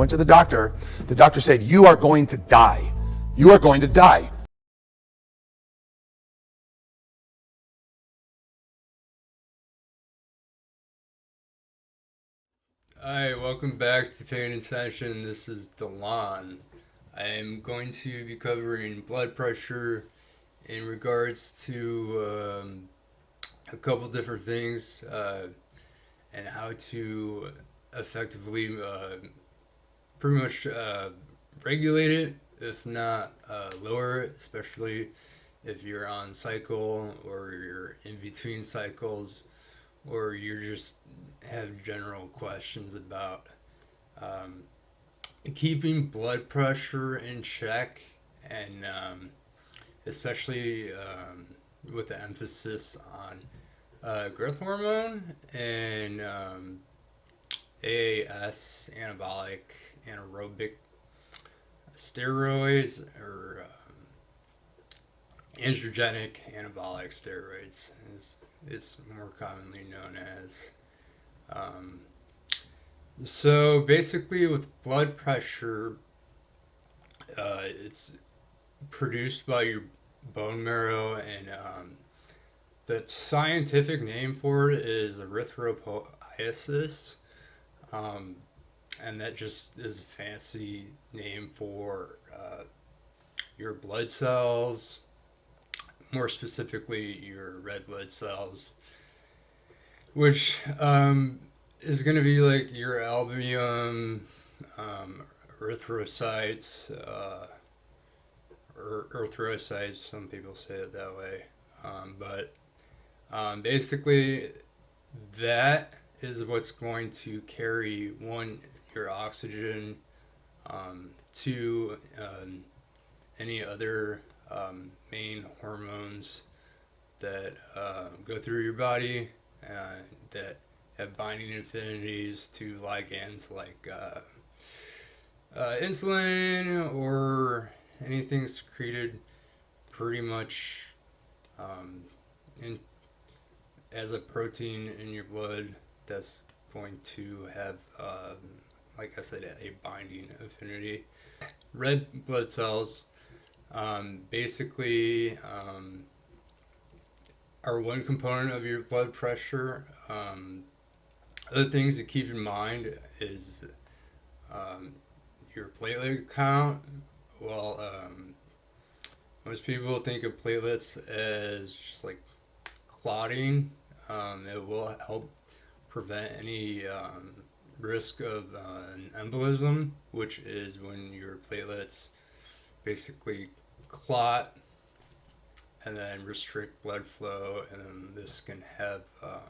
went to the doctor. The doctor said, you are going to die. You are going to die. Hi, welcome back to Paying Attention. This is Delon. I am going to be covering blood pressure in regards to a couple different things and how to effectively pretty much regulate it, if not lower it, especially if you're on cycle or you're in between cycles or you just have general questions about keeping blood pressure in check, and especially with the emphasis on growth hormone and AAS, anabolic, anaerobic steroids, or androgenic anabolic steroids, as it's more commonly known as. So basically, with blood pressure, it's produced by your bone marrow, and the scientific name for it is erythropoiesis, and that just is a fancy name for your blood cells, more specifically your red blood cells, which is going to be like your albumin, erythrocytes, or erythrocytes, some people say it that way. But basically, that is what's going to carry, one, your oxygen, two, any other main hormones that go through your body that have binding affinities to ligands like insulin or anything secreted pretty much in as a protein in your blood that's going to have, like I said, a binding affinity. Red blood cells basically are one component of your blood pressure. Other things to keep in mind is your platelet count. Well, most people think of platelets as just like clotting. It will help prevent any risk of an embolism, which is when your platelets basically clot and then restrict blood flow, and then this can have a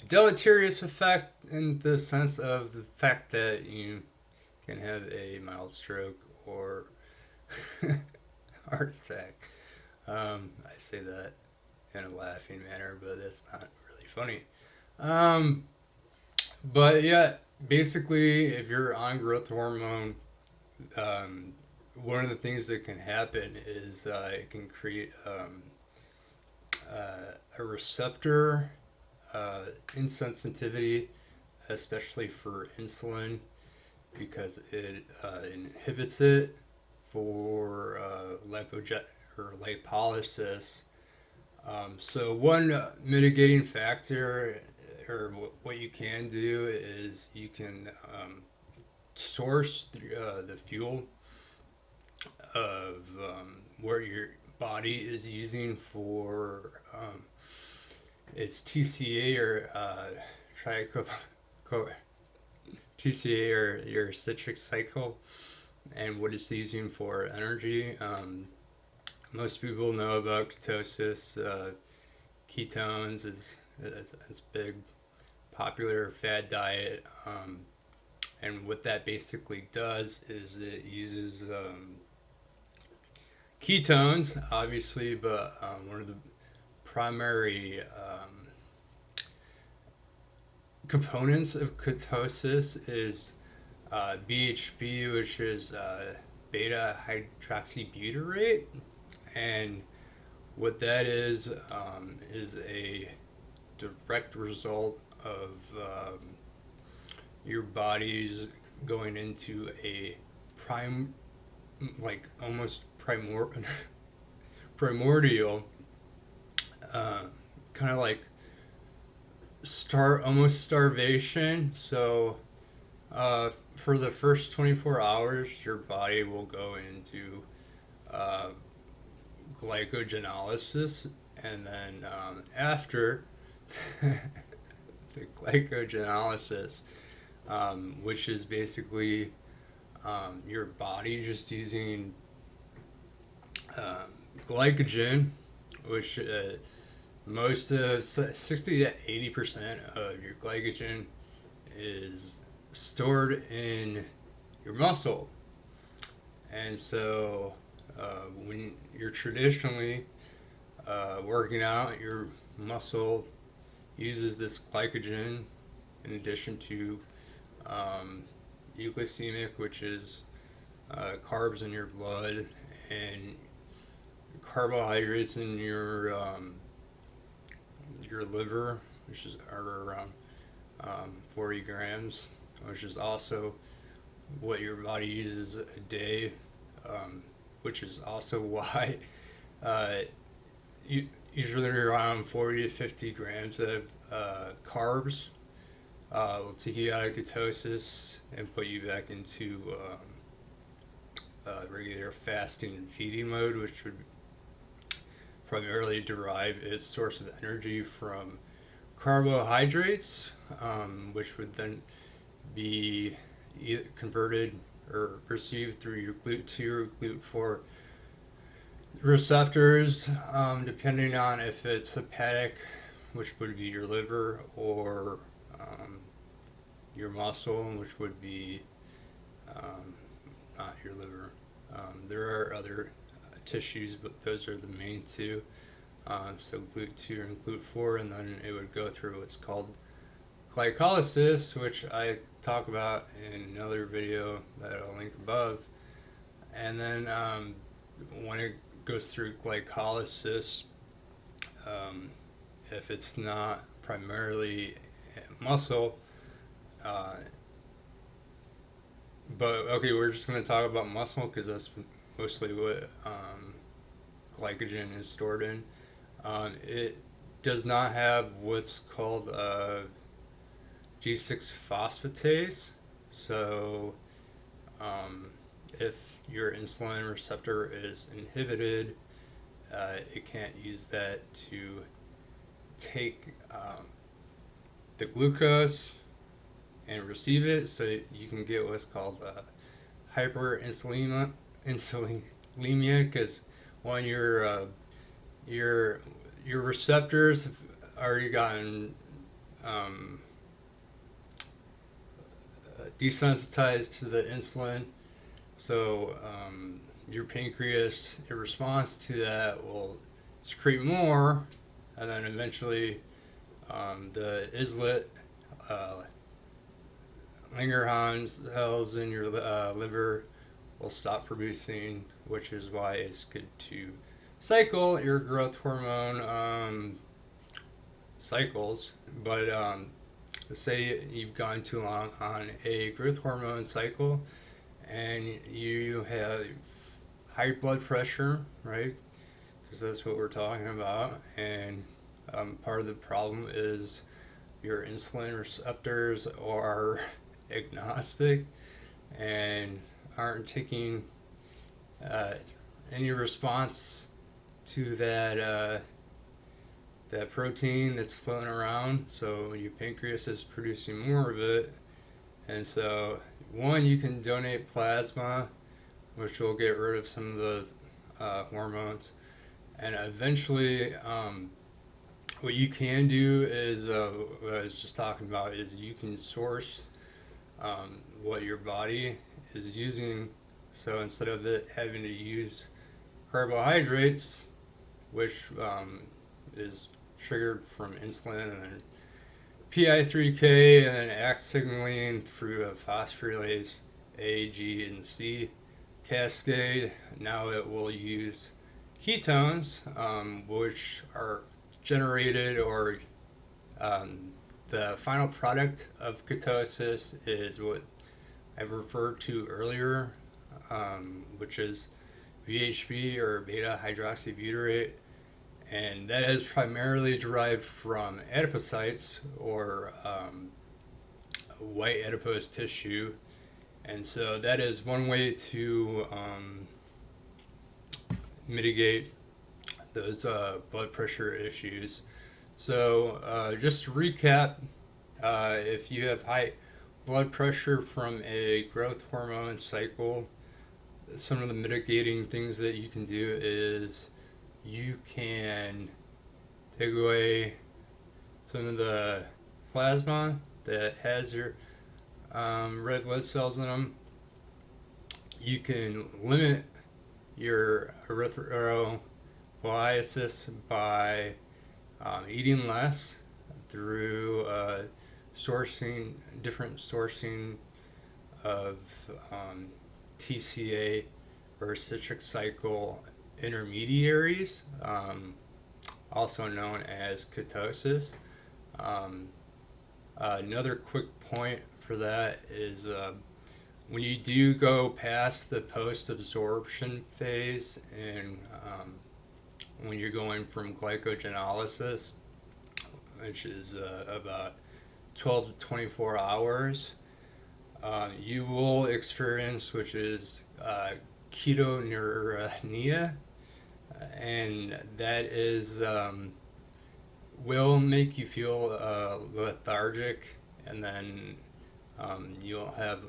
deleterious effect in the sense of the fact that you can have a mild stroke or heart attack. I say that in a laughing manner, but it's not really funny. But yeah, basically, if you're on growth hormone, one of the things that can happen is it can create a receptor insensitivity, especially for insulin, because it inhibits it for lipolysis. So one mitigating factor, or what you can do, is you can source the fuel of where your body is using for its TCA or TCA, or your citric cycle, and what it's using for energy. Most people know about ketosis. Ketones is big, popular fad diet, and what that basically does is it uses ketones, obviously, but one of the primary components of ketosis is BHB, which is beta hydroxybutyrate, and what that is a direct result of your body's going into a prime, like almost primordial, kind of like almost starvation. So for the first 24 hours, your body will go into uh, glycogenolysis, and then after the glycogenolysis, which is basically your body just using glycogen, which most of 60 to 80% of your glycogen is stored in your muscle. And so when you're traditionally working out, your muscle uses this glycogen in addition to euglycemic, which is carbs in your blood, and carbohydrates in your liver, which are around 40 grams, which is also what your body uses a day, which is also why usually around 40 to 50 grams of carbs will take you out of ketosis and put you back into regular fasting and feeding mode, which would primarily derive its source of energy from carbohydrates, which would then be either converted or received through your GLUT2 or GLUT4 receptors, depending on if it's hepatic, which would be your liver, or your muscle, which would be not your liver. There are other tissues, but those are the main two. So GLUT2 and GLUT4, and then it would go through what's called glycolysis, which I talk about in another video that I'll link above. And then when it goes through glycolysis, if it's not primarily muscle, but okay, we're just going to talk about muscle because that's mostly what glycogen is stored in. It does not have what's called G6 phosphatase. So if your insulin receptor is inhibited, it can't use that to take the glucose and receive it, so you can get what's called hyperinsulinemia, because when your receptors have already gotten desensitized to the insulin, so your pancreas, in response to that, will secrete more, and then eventually the islet Langerhans cells in your liver will stop producing, which is why it's good to cycle your growth hormone cycles. But let's say you've gone too long on a growth hormone cycle and you have high blood pressure, right? Because that's what we're talking about. And part of the problem is your insulin receptors are agnostic and aren't taking any response to that protein that's floating around. So your pancreas is producing more of it, and so one, you can donate plasma, which will get rid of some of the hormones, and eventually what you can do is what I was just talking about is you can source what your body is using. So instead of it having to use carbohydrates, which is triggered from insulin and then PI3K and then ACT signaling through a phosphorylase A, G, and C cascade, now it will use ketones, which are generated, or the final product of ketosis is what I've referred to earlier, which is VHB or beta hydroxybutyrate, and that is primarily derived from adipocytes or white adipose tissue. And so that is one way to mitigate those blood pressure issues. So just to recap, if you have high blood pressure from a growth hormone cycle, some of the mitigating things that you can do is you can take away some of the plasma that has your red blood cells in them. You can limit your erythropoiesis by eating less through different sourcing of TCA or citric cycle intermediaries, also known as ketosis. Another quick point for that is when you do go past the post-absorption phase and when you're going from glycogenolysis, which is about 12 to 24 hours, you will experience, which is ketonuria, and that is will make you feel lethargic, and then you'll have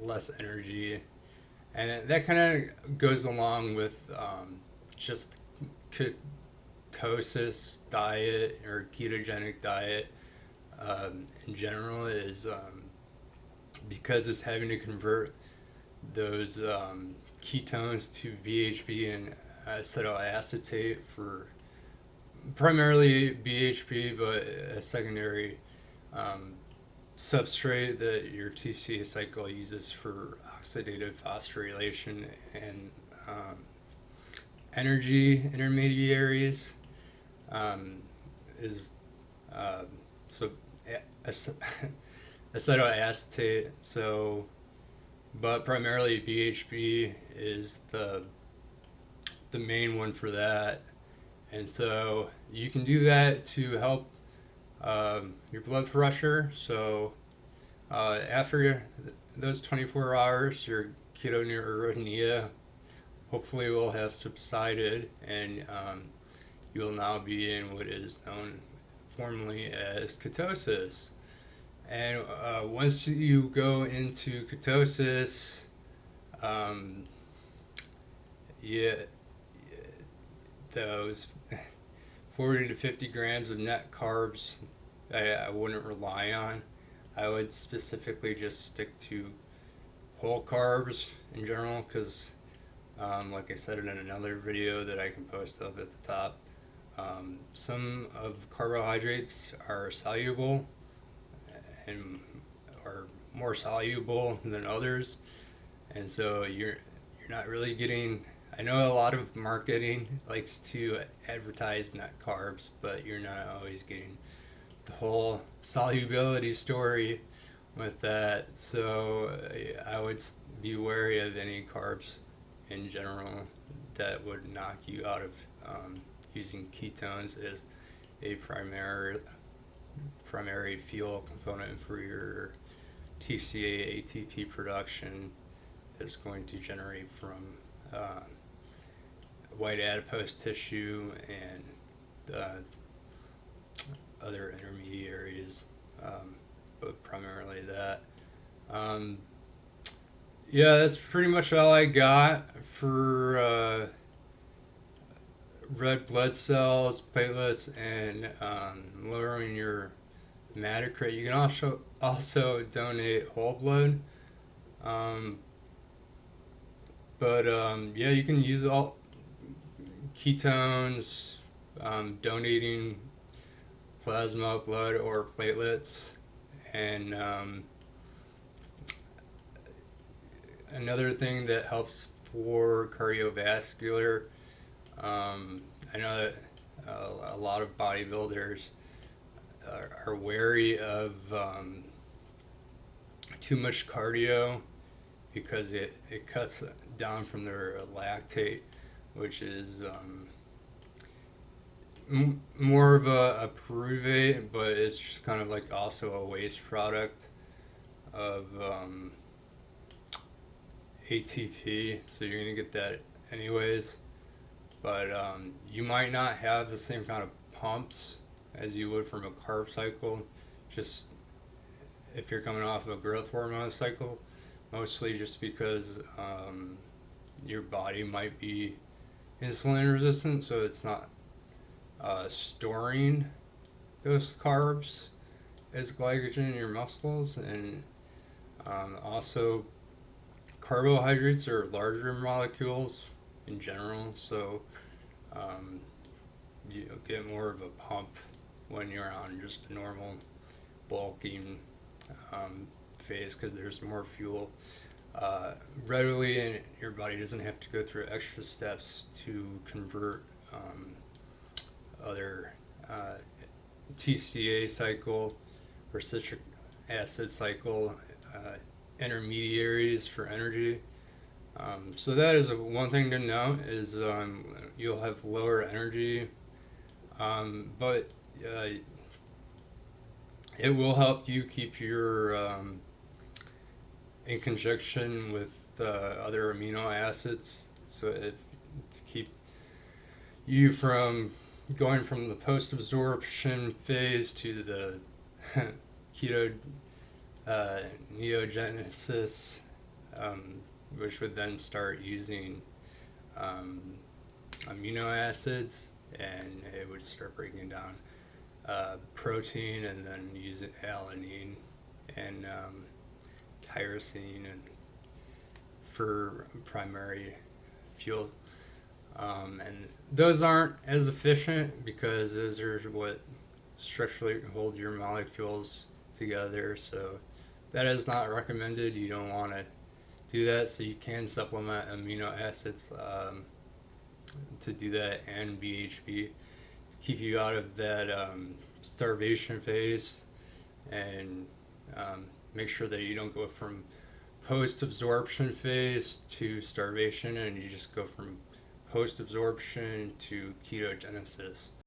less energy, and that kind of goes along with just ketosis diet or ketogenic diet in general is because it's having to convert those ketones to BHB and acetoacetate for primarily BHB, but a secondary substrate that your TCA cycle uses for oxidative phosphorylation and energy intermediaries is so acetoacetate. So, but primarily BHB is the main one for that, and so you can do that to help your blood pressure. So after those 24 hours, your ketonuria hopefully will have subsided, and you will now be in what is known formally as ketosis. And once you go into ketosis, those 40 to 50 grams of net carbs I wouldn't rely on. I would specifically just stick to whole carbs in general, because like I said in another video that I can post up at the top, some of carbohydrates are soluble and are more soluble than others, and so you're not really getting. I know a lot of marketing likes to advertise net carbs, but you're not always getting the whole solubility story with that. So I would be wary of any carbs in general that would knock you out of using ketones as a primary fuel component for your TCA ATP production that's going to generate from white adipose tissue and other intermediaries, but primarily that. Yeah, that's pretty much all I got for red blood cells, platelets, and lowering your hematocrit. You can also donate whole blood. Yeah, you can use all ketones, donating plasma, blood, or platelets. And another thing that helps for cardiovascular, I know that a lot of bodybuilders are wary of too much cardio because it cuts down from their lactate, which is more of a pyruvate, but it's just kind of like also a waste product of ATP, so you're gonna get that anyways. But you might not have the same kind of pumps as you would from a carb cycle, just if you're coming off a growth hormone cycle, mostly just because your body might be insulin resistant, so it's not storing those carbs as glycogen in your muscles. And also carbohydrates are larger molecules in general, so you get more of a pump when you're on just a normal bulking phase, because there's more fuel readily, and your body doesn't have to go through extra steps to convert other TCA cycle or citric acid cycle intermediaries for energy. So that is one thing to note, is you'll have lower energy, but it will help you keep your in conjunction with other amino acids, so if to keep you from going from the post-absorption phase to the keto neogenesis, which would then start using amino acids, and it would start breaking down protein, and then use alanine and tyrosine and for primary fuel. And those aren't as efficient because those are what structurally hold your molecules together, so that is not recommended. You don't want to do that, so you can supplement amino acids to do that, and BHB to keep you out of that starvation phase, and make sure that you don't go from post-absorption phase to starvation, and you just go from post-absorption to ketogenesis.